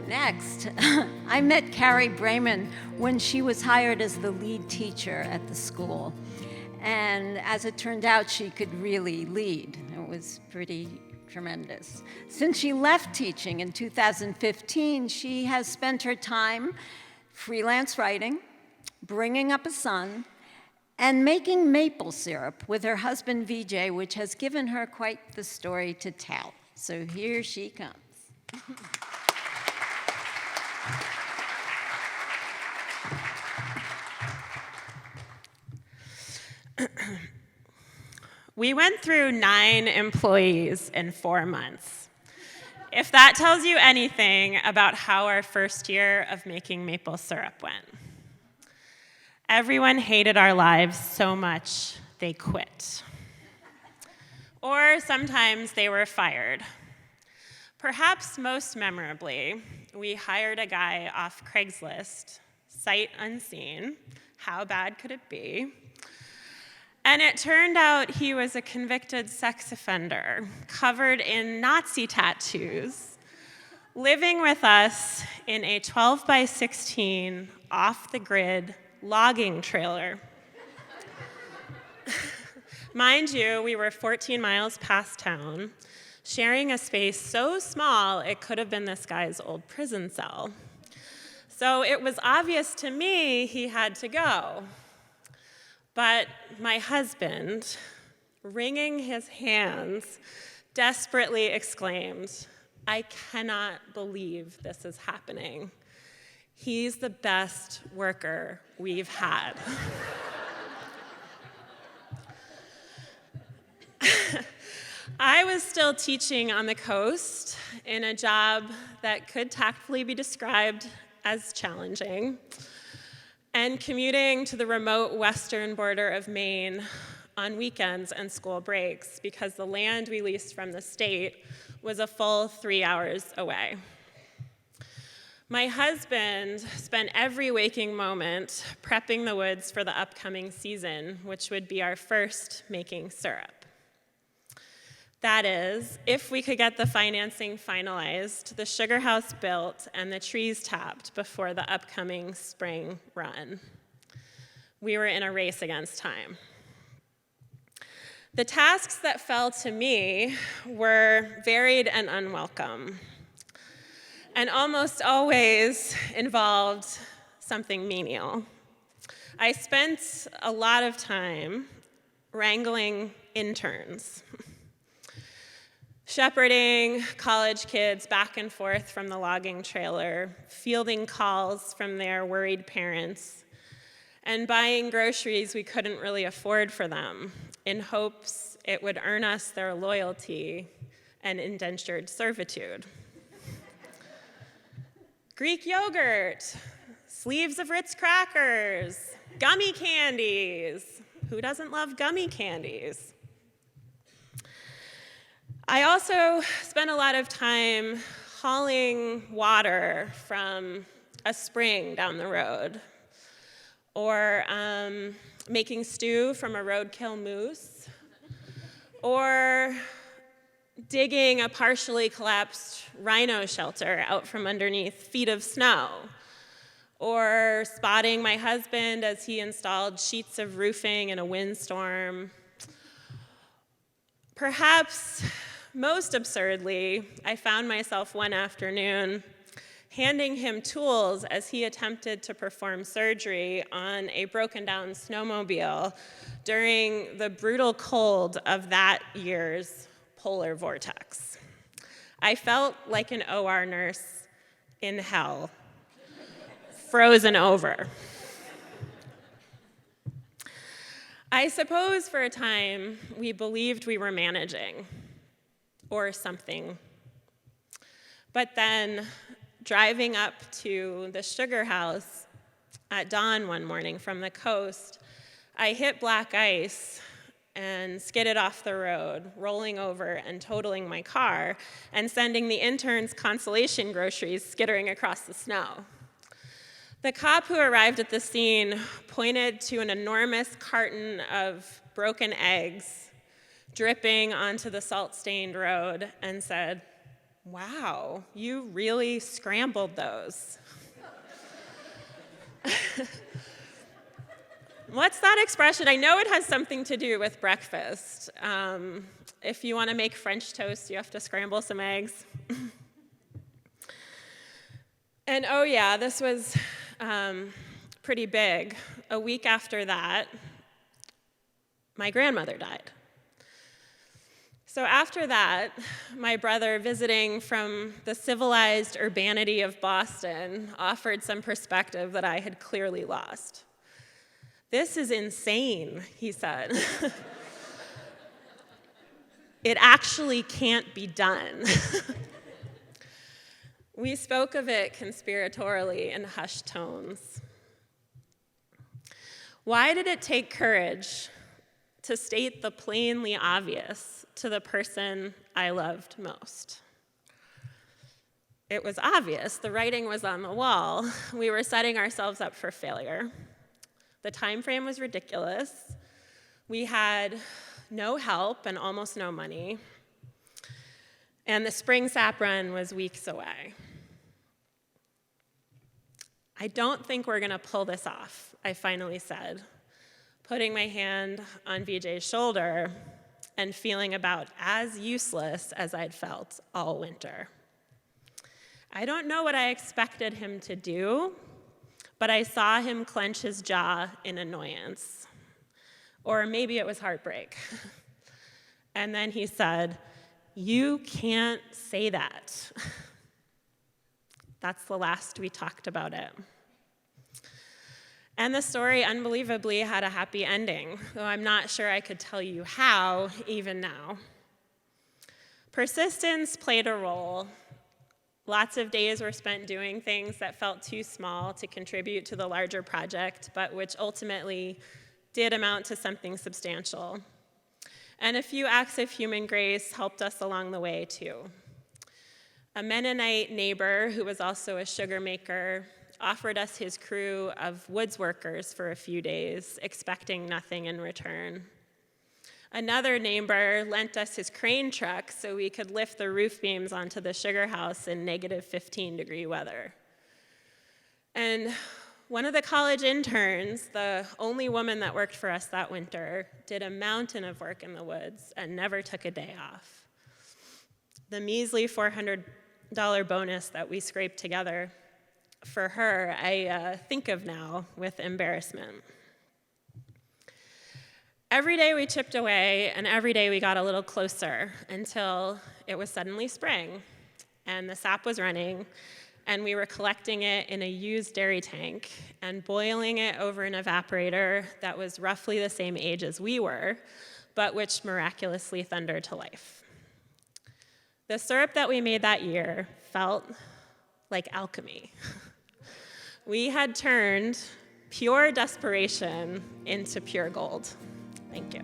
Next, I met Carrie Braman when she was hired as the lead teacher at the school. And as it turned out, she could really lead. It was pretty tremendous. Since she left teaching in 2015, she has spent her time freelance writing, bringing up a son, and making maple syrup with her husband VJ, which has given her quite the story to tell. So here she comes. We went through 9 employees in 4 months. If that tells you anything about how our first year of making maple syrup went. Everyone hated our lives so much they quit. Or sometimes they were fired. Perhaps most memorably, we hired a guy off Craigslist, sight unseen. How bad could it be? And it turned out he was a convicted sex offender, covered in Nazi tattoos, living with us in a 12 by 16 off-the-grid logging trailer. Mind you, we were 14 miles past town, sharing a space so small it could have been this guy's old prison cell. So it was obvious to me he had to go. But my husband, wringing his hands, desperately exclaimed, "I cannot believe this is happening. He's the best worker we've had." I was still teaching on the coast in a job that could tactfully be described as challenging, and commuting to the remote western border of Maine on weekends and school breaks because the land we leased from the state was a full 3 hours away. My husband spent every waking moment prepping the woods for the upcoming season, which would be our first making syrup. That is, if we could get the financing finalized, the sugar house built, and the trees tapped before the upcoming spring run. We were in a race against time. The tasks that fell to me were varied and unwelcome, and almost always involved something menial. I spent a lot of time wrangling interns, shepherding college kids back and forth from the logging trailer, fielding calls from their worried parents, and buying groceries we couldn't really afford for them in hopes it would earn us their loyalty and indentured servitude. Greek yogurt, sleeves of Ritz crackers, gummy candies. Who doesn't love gummy candies? I also spent a lot of time hauling water from a spring down the road, or making stew from a roadkill moose, or digging a partially collapsed rhino shelter out from underneath feet of snow, or spotting my husband as he installed sheets of roofing in a windstorm. Perhaps most absurdly, I found myself one afternoon handing him tools as he attempted to perform surgery on a broken down snowmobile during the brutal cold of that year's polar vortex. I felt like an OR nurse in hell, frozen over. I suppose for a time we believed we were managing, or something. But then, driving up to the sugar house at dawn one morning from the coast, I hit black ice and skidded off the road, rolling over and totaling my car, and sending the interns consolation groceries skittering across the snow. The cop who arrived at the scene pointed to an enormous carton of broken eggs dripping onto the salt-stained road and said, Wow, you really scrambled those. What's that expression? I know it has something to do with breakfast. If you want to make French toast, you have to scramble some eggs. And oh yeah, this was pretty big. A week after that, my grandmother died. So after that, my brother, visiting from the civilized urbanity of Boston, offered some perspective that I had clearly lost. "This is insane," he said. "It actually can't be done." We spoke of it conspiratorially in hushed tones. Why did it take courage to state the plainly obvious to the person I loved most? It was obvious. The writing was on the wall. We were setting ourselves up for failure. The time frame was ridiculous. We had no help and almost no money. And the spring sap run was weeks away. "I don't think we're going to pull this off," I finally said, putting my hand on VJ's shoulder and feeling about as useless as I'd felt all winter. I don't know what I expected him to do, but I saw him clench his jaw in annoyance. Or maybe it was heartbreak. And then he said, "You can't say that." That's the last we talked about it. And the story, unbelievably, had a happy ending, though I'm not sure I could tell you how, even now. Persistence played a role. Lots of days were spent doing things that felt too small to contribute to the larger project, but which ultimately did amount to something substantial. And a few acts of human grace helped us along the way, too. A Mennonite neighbor, who was also a sugar maker, offered us his crew of woods workers for a few days, expecting nothing in return. Another neighbor lent us his crane truck so we could lift the roof beams onto the sugar house in negative 15-degree weather. And one of the college interns, the only woman that worked for us that winter, did a mountain of work in the woods and never took a day off. The measly $400 bonus that we scraped together for her, I think of now with embarrassment. Every day we chipped away, and every day we got a little closer until it was suddenly spring, and the sap was running, and we were collecting it in a used dairy tank and boiling it over an evaporator that was roughly the same age as we were, but which miraculously thundered to life. The syrup that we made that year felt like alchemy. We had turned pure desperation into pure gold. Thank you.